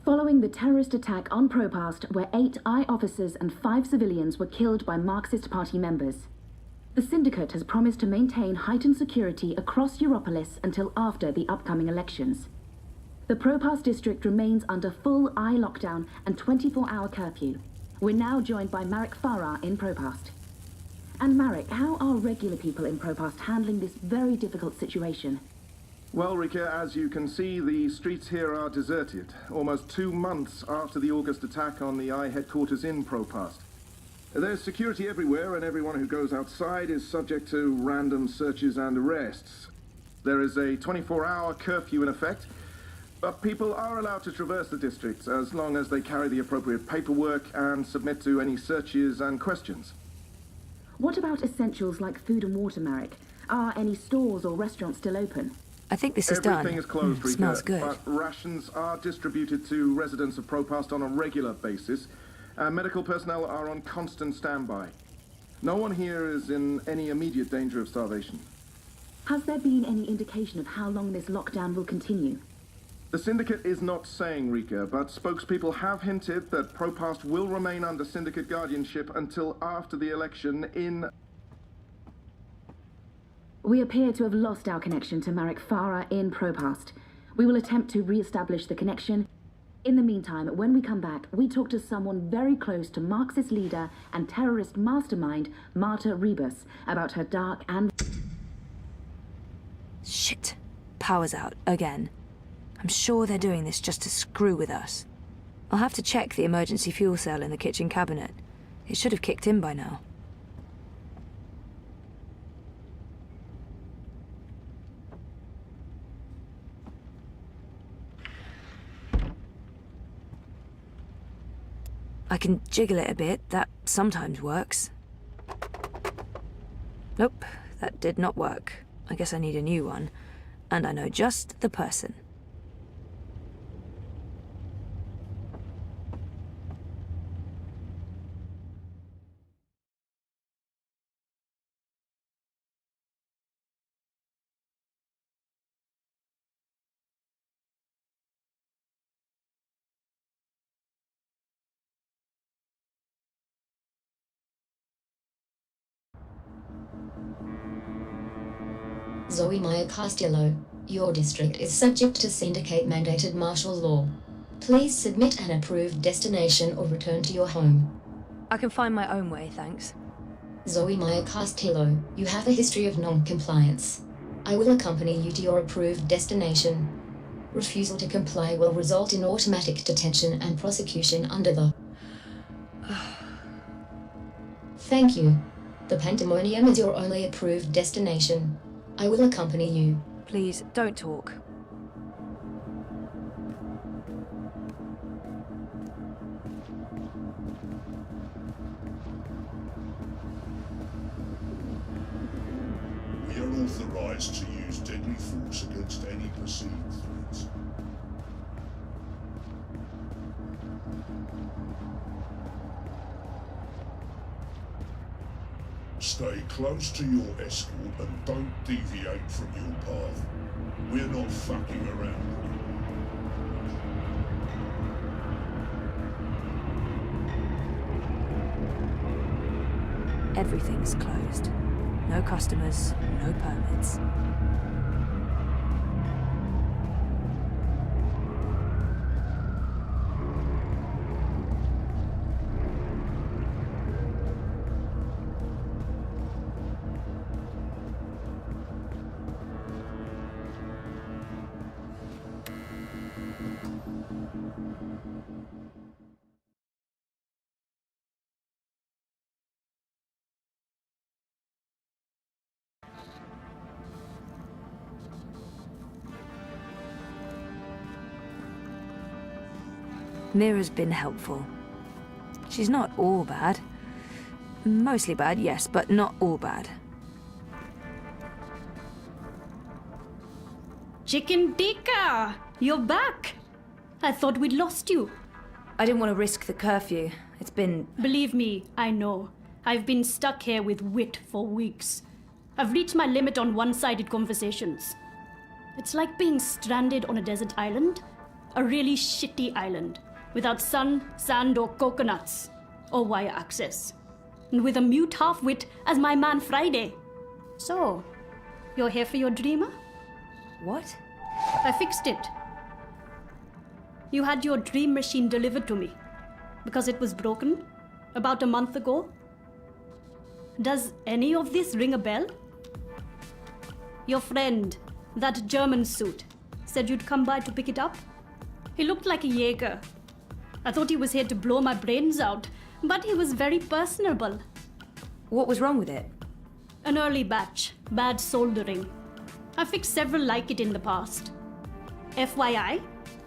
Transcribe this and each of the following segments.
Following the terrorist attack on Propast, where 8 I officers and 5 civilians were killed by Marxist Party members, the Syndicate has promised to maintain heightened security across Europolis until after the upcoming elections. The Propast district remains under full I lockdown and 24-hour curfew. We're now joined by Marek Farah in Propast. And Marek, how are regular people in Propast handling this very difficult situation? Well, Rika, as you can see, the streets here are deserted, almost 2 months after the August attack on the I headquarters in Propast. There's security everywhere, and everyone who goes outside is subject to random searches and arrests. There is a 24-hour curfew in effect, but people are allowed to traverse the district as long as they carry the appropriate paperwork and submit to any searches and questions. What about essentials like food and water, Marek? Are any stores or restaurants still open? I think this is done. Everything is closed, Rika, smells good. but rations are distributed to residents of Propast on a regular basis, and medical personnel are on constant standby. No one here is in any immediate danger of starvation. Has there been any indication of how long this lockdown will continue? The Syndicate is not saying, Rika, but spokespeople have hinted that Propast will remain under Syndicate guardianship until after the election in... We appear to have lost our connection to Marek Farah in Propast. We will attempt to re-establish the connection. In the meantime, when we come back, we talk to someone very close to Marxist leader and terrorist mastermind Marta Rebus about her dark and... Shit. Power's out, again. I'm sure they're doing this just to screw with us. I'll have to check the emergency fuel cell in the kitchen cabinet. It should have kicked in by now. I can jiggle it a bit, that sometimes works. Nope, that did not work. I guess I need a new one. And I know just the person. Zoe Maya Castillo, your district is subject to Syndicate-mandated martial law. Please submit an approved destination or return to your home. I can find my own way, thanks. Zoe Maya Castillo, you have a history of non-compliance. I will accompany you to your approved destination. Refusal to comply will result in automatic detention and prosecution under the... Thank you. The Pandemonium is your only approved destination. I will accompany you. Please, don't talk. We are authorized to use deadly force against any perceived threats. Stay close to your escort and don't deviate from your path. We're not fucking around. Everything's closed. No customers, no permits. Mira's been helpful. She's not all bad. Mostly bad, yes, but not all bad. Chicken tikka! You're back! I thought we'd lost you. I didn't want to risk the curfew. It's been... Believe me, I know. I've been stuck here with Wit for weeks. I've reached my limit on one-sided conversations. It's like being stranded on a desert island. A really shitty island, without sun, sand, or coconuts, or wire access. And with a mute half-wit as my man Friday. So, you're here for your dreamer? What? I fixed it. You had your dream machine delivered to me, because it was broken, about a month ago. Does any of this ring a bell? Your friend, that German suit, said you'd come by to pick it up. He looked like a Jaeger. I thought he was here to blow my brains out, but he was very personable. What was wrong with it? An early batch, bad soldering. I fixed several like it in the past. FYI,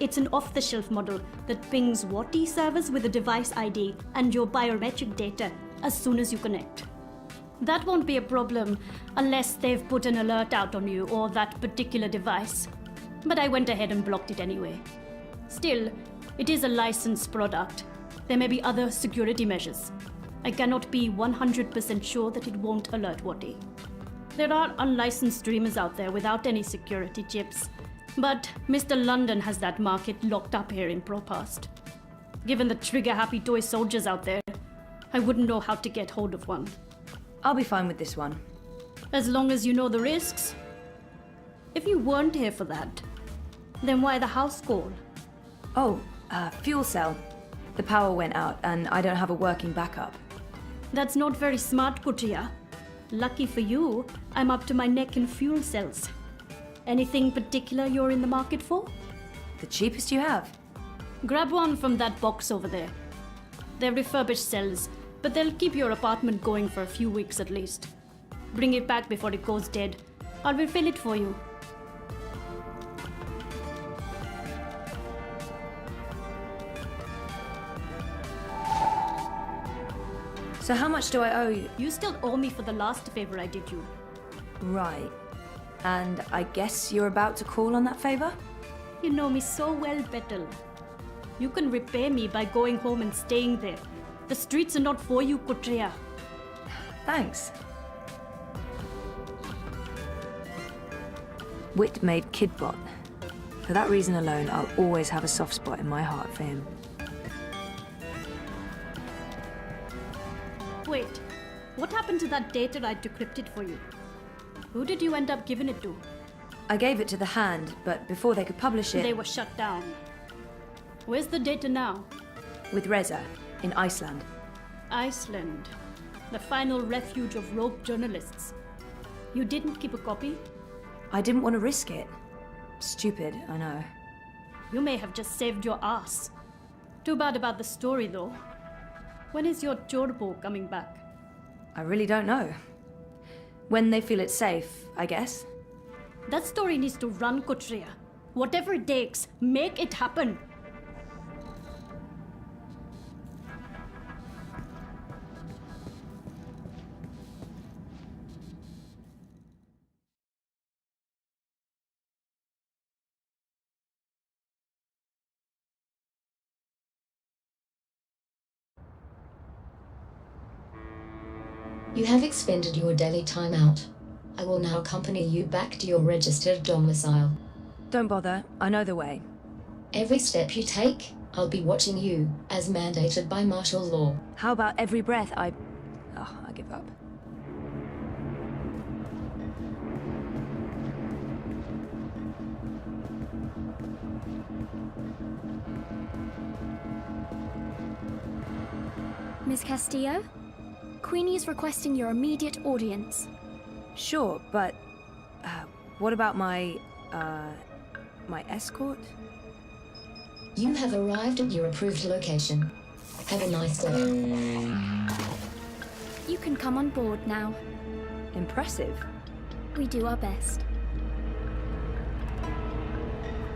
it's an off-the-shelf model that pings WATI servers with a device ID and your biometric data as soon as you connect. That won't be a problem unless they've put an alert out on you or that particular device. But I went ahead and blocked it anyway. Still, it is a licensed product. There may be other security measures. I cannot be 100% sure that it won't alert WATI. There are unlicensed streamers out there without any security chips, but Mr. London has that market locked up here in ProPast. Given the trigger-happy toy soldiers out there, I wouldn't know how to get hold of one. I'll be fine with this one. As long as you know the risks. If you weren't here for that, then why the house call? Oh, fuel cell. The power went out and I don't have a working backup. That's not very smart, Kutria. Lucky for you, I'm up to my neck in fuel cells. Anything particular you're in the market for? The cheapest you have. Grab one from that box over there. They're refurbished cells, but they'll keep your apartment going for a few weeks at least. Bring it back before it goes dead. I'll refill it for you. So how much do I owe you? You still owe me for the last favor I did you. Right. And I guess you're about to call on that favor? You know me so well, Petal. You can repay me by going home and staying there. The streets are not for you, Kutria. Thanks. Wit made Kidbot. For that reason alone, I'll always have a soft spot in my heart for him. Wait, what happened to that data I decrypted for you? Who did you end up giving it to? I gave it to the Hand, but before they could publish it... They were shut down. Where's the data now? With Reza, in Iceland. Iceland. The final refuge of rogue journalists. You didn't keep a copy? I didn't want to risk it. Stupid, I know. You may have just saved your ass. Too bad about the story, though. When is your Chorbo coming back? I really don't know. When they feel it's safe, I guess. That story needs to run, Kutria. Whatever it takes, make it happen. You have expended your daily timeout. I will now accompany you back to your registered domicile. Don't bother, I know the way. Every step you take, I'll be watching you, as mandated by martial law. How about every breath I give up. Miss Castillo? Queenie is requesting your immediate audience. Sure, but... what about my escort? You have arrived at your approved location. Have a nice day. You can come on board now. Impressive. We do our best.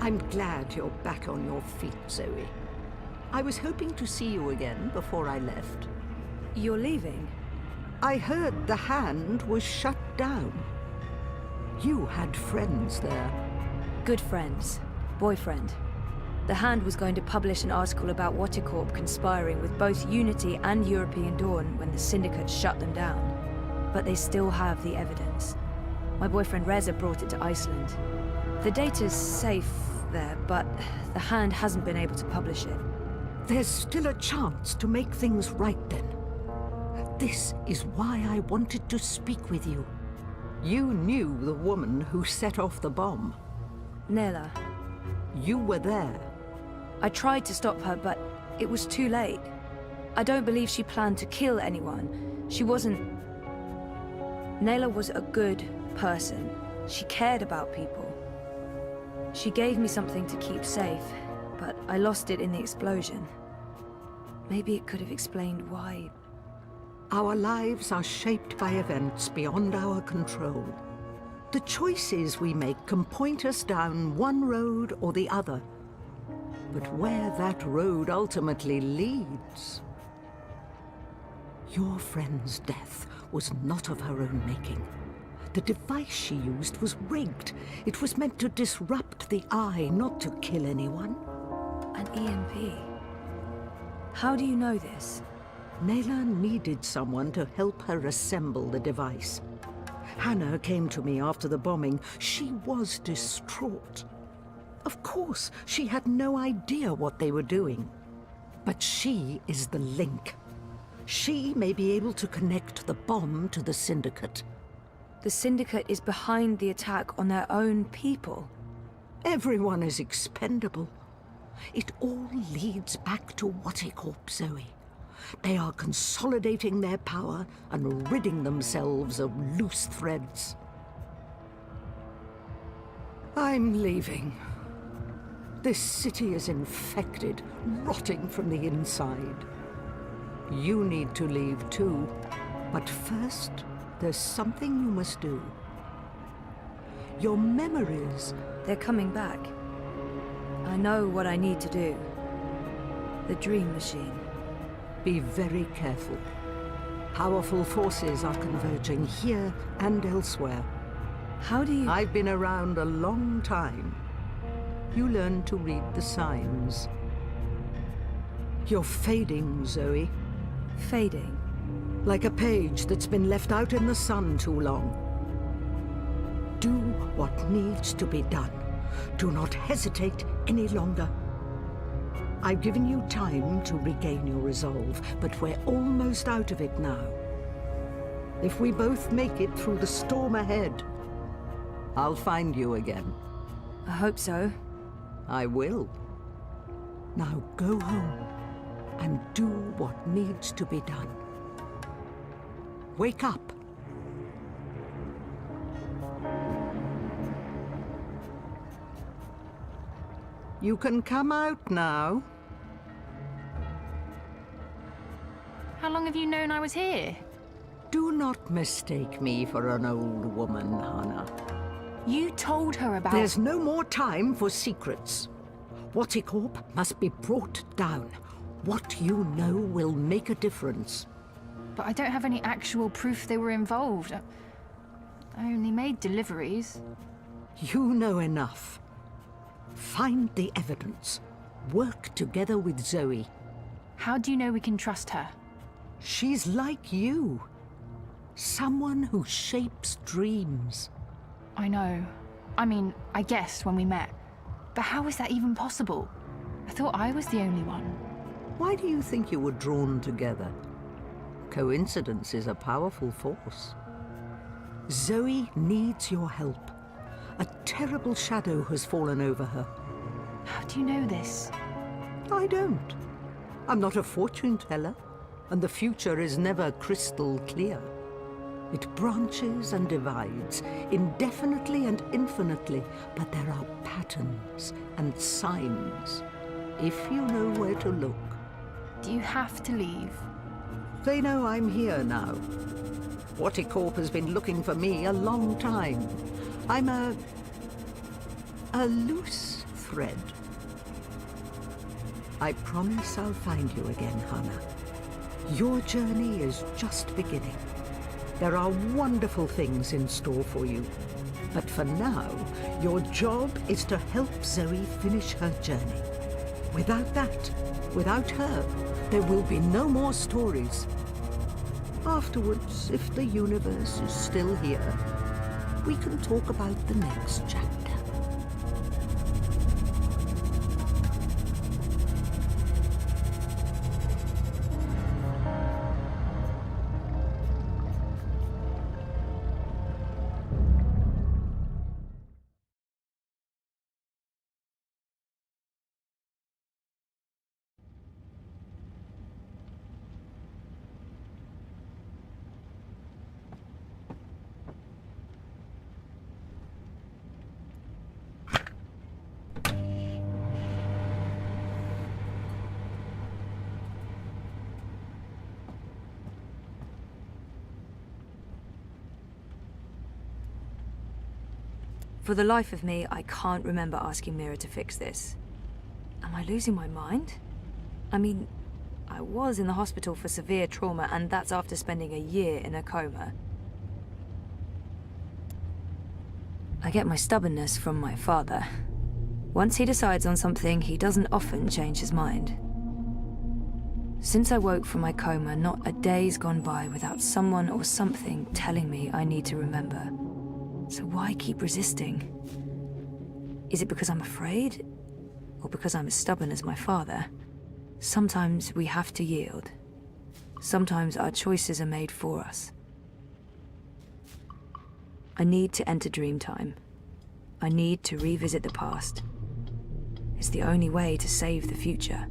I'm glad you're back on your feet, Zoe. I was hoping to see you again before I left. You're leaving? I heard the Hand was shut down. You had friends there. Good friends. Boyfriend. The Hand was going to publish an article about Waticorp conspiring with both Unity and European Dawn when the Syndicate shut them down. But they still have the evidence. My boyfriend Reza brought it to Iceland. The data's safe there, but the Hand hasn't been able to publish it. There's still a chance to make things right then. This is why I wanted to speak with you. You knew the woman who set off the bomb. Nayla. You were there. I tried to stop her, but it was too late. I don't believe she planned to kill anyone. She wasn't... Nayla was a good person. She cared about people. She gave me something to keep safe, but I lost it in the explosion. Maybe it could have explained why... Our lives are shaped by events beyond our control. The choices we make can point us down one road or the other. But where that road ultimately leads... Your friend's death was not of her own making. The device she used was rigged. It was meant to disrupt the Eye, not to kill anyone. An EMP? How do you know this? Nayla needed someone to help her assemble the device. Hannah came to me after the bombing. She was distraught. Of course, she had no idea what they were doing. But she is the link. She may be able to connect the bomb to the Syndicate. The Syndicate is behind the attack on their own people. Everyone is expendable. It all leads back to Waticorp, Zoe. They are consolidating their power and ridding themselves of loose threads. I'm leaving. This city is infected, rotting from the inside. You need to leave too, but first, there's something you must do. Your memories... They're coming back. I know what I need to do. The Dream Machine. Be very careful. Powerful forces are converging here and elsewhere. How do you... I've been around a long time. You learn to read the signs. You're fading, Zoe. Fading? Like a page that's been left out in the sun too long. Do what needs to be done. Do not hesitate any longer. I've given you time to regain your resolve, but we're almost out of it now. If we both make it through the storm ahead, I'll find you again. I hope so. I will. Now go home and do what needs to be done. Wake up. You can come out now. How long have you known I was here? Do not mistake me for an old woman, Hannah. You told her about... There's no more time for secrets. Waticorp must be brought down. What you know will make a difference. But I don't have any actual proof they were involved. I only made deliveries. You know enough. Find the evidence. Work together with Zoe. How do you know we can trust her? She's like you. Someone who shapes dreams. I know. I mean, I guessed when we met. But how is that even possible? I thought I was the only one. Why do you think you were drawn together? Coincidence is a powerful force. Zoe needs your help. A terrible shadow has fallen over her. How do you know this? I don't. I'm not a fortune teller, and the future is never crystal clear. It branches and divides, indefinitely and infinitely, but there are patterns and signs, if you know where to look. Do you have to leave? They know I'm here now. Waticorp has been looking for me a long time. I'm a loose thread. I promise I'll find you again, Hannah. Your journey is just beginning. There are wonderful things in store for you. But for now, your job is to help Zoe finish her journey. Without that, without her, there will be no more stories. Afterwards, if the universe is still here, we can talk about the next chapter. For the life of me, I can't remember asking Mira to fix this. Am I losing my mind? I mean, I was in the hospital for severe trauma, and that's after spending a year in a coma. I get my stubbornness from my father. Once he decides on something, he doesn't often change his mind. Since I woke from my coma, not a day's gone by without someone or something telling me I need to remember. So why keep resisting? Is it because I'm afraid? Or because I'm as stubborn as my father? Sometimes we have to yield. Sometimes our choices are made for us. I need to enter Dreamtime. I need to revisit the past. It's the only way to save the future.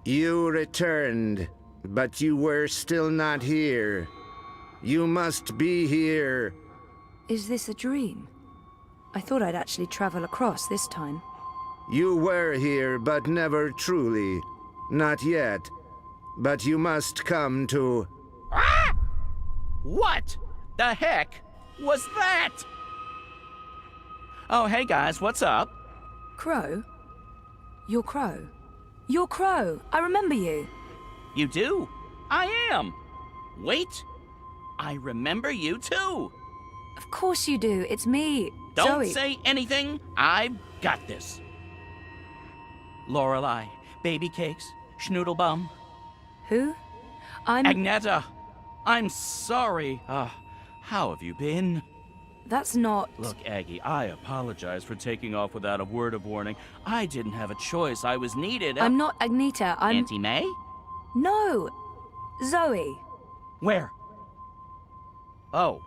You returned, but you were still not here. You must be here. Is this a dream? I thought I'd actually travel across this time. You were here, but never truly. Not yet. But you must come to... Ah! What the heck was that? Oh, hey guys, what's up? Crow? You're Crow. You're Crow. I remember you. You do? I am. Wait. I remember you too. Of course you do. It's me, Don't Zoe. say anything. I've got this. Lorelei, baby cakes, schnoodlebum. Who? I'm... Agneta. I'm sorry. How have you been? That's not... Look, Aggie, I apologize for taking off without a word of warning. I didn't have a choice. I was needed. I'm not Agneta. I'm... Auntie May? No. Zoe. Where? Oh,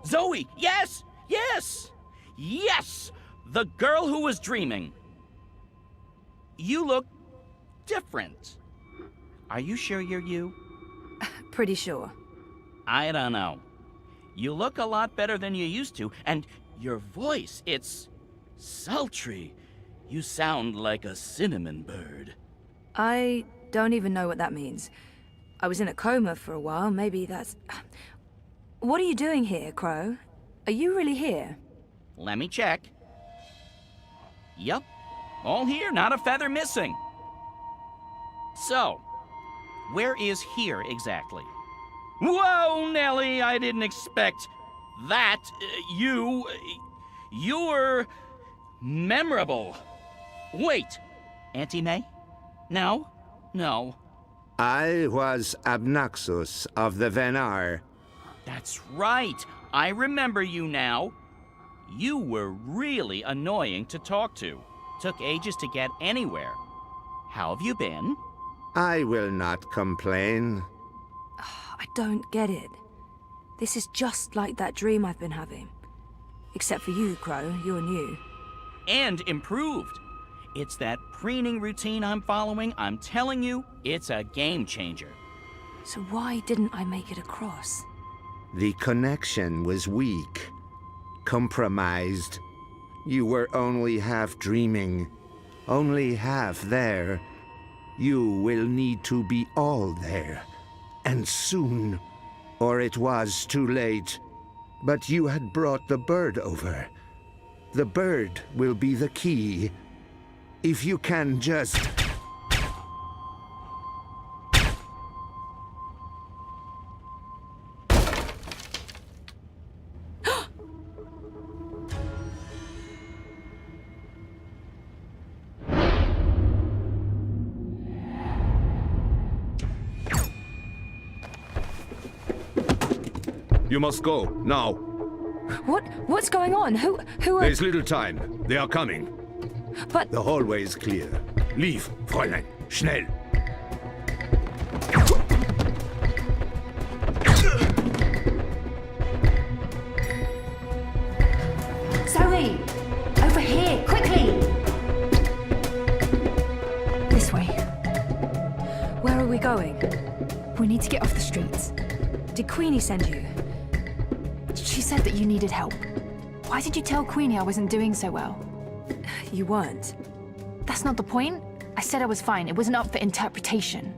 Zoe! Yes! Yes! Yes! The girl who was dreaming. You look different. Are you sure you're you? Pretty sure. I don't know. You look a lot better than you used to, and your voice, it's sultry. You sound like a cinnamon bird. I don't even know what that means. I was in a coma for a while. Maybe that's... What are you doing here, Crow? Are you really here? Let me check. Yup. All here, not a feather missing. So, where is here exactly? Whoa, Nellie, I didn't expect that. You're memorable. Wait, Auntie May? No. I was Abnaxus of the Venar. That's right. I remember you now. You were really annoying to talk to. Took ages to get anywhere. How have you been? I will not complain. I don't get it. This is just like that dream I've been having. Except for you, Crow. You're new. And improved. It's that preening routine I'm following. I'm telling you, it's a game changer. So why didn't I make it across? The connection was weak. Compromised. You were only half dreaming. Only half there. You will need to be all there. And soon. Or it was too late. But you had brought the bird over. The bird will be the key. If you can just... You must go, now. What's going on? Who are... There's little time. They are coming. But... The hallway is clear. Leave, Fräulein. Schnell. Zoe! Over here, quickly! This way. Where are we going? We need to get off the streets. Did Queenie send you? She said that you needed help. Why did you tell Queenie I wasn't doing so well? You weren't. That's not the point. I said I was fine. It wasn't up for interpretation.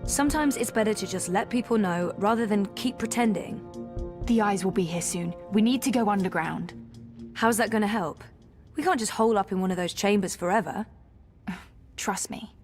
Sometimes it's better to just let people know rather than keep pretending. The eyes will be here soon. We need to go underground. How's that gonna help? We can't just hole up in one of those chambers forever. Trust me.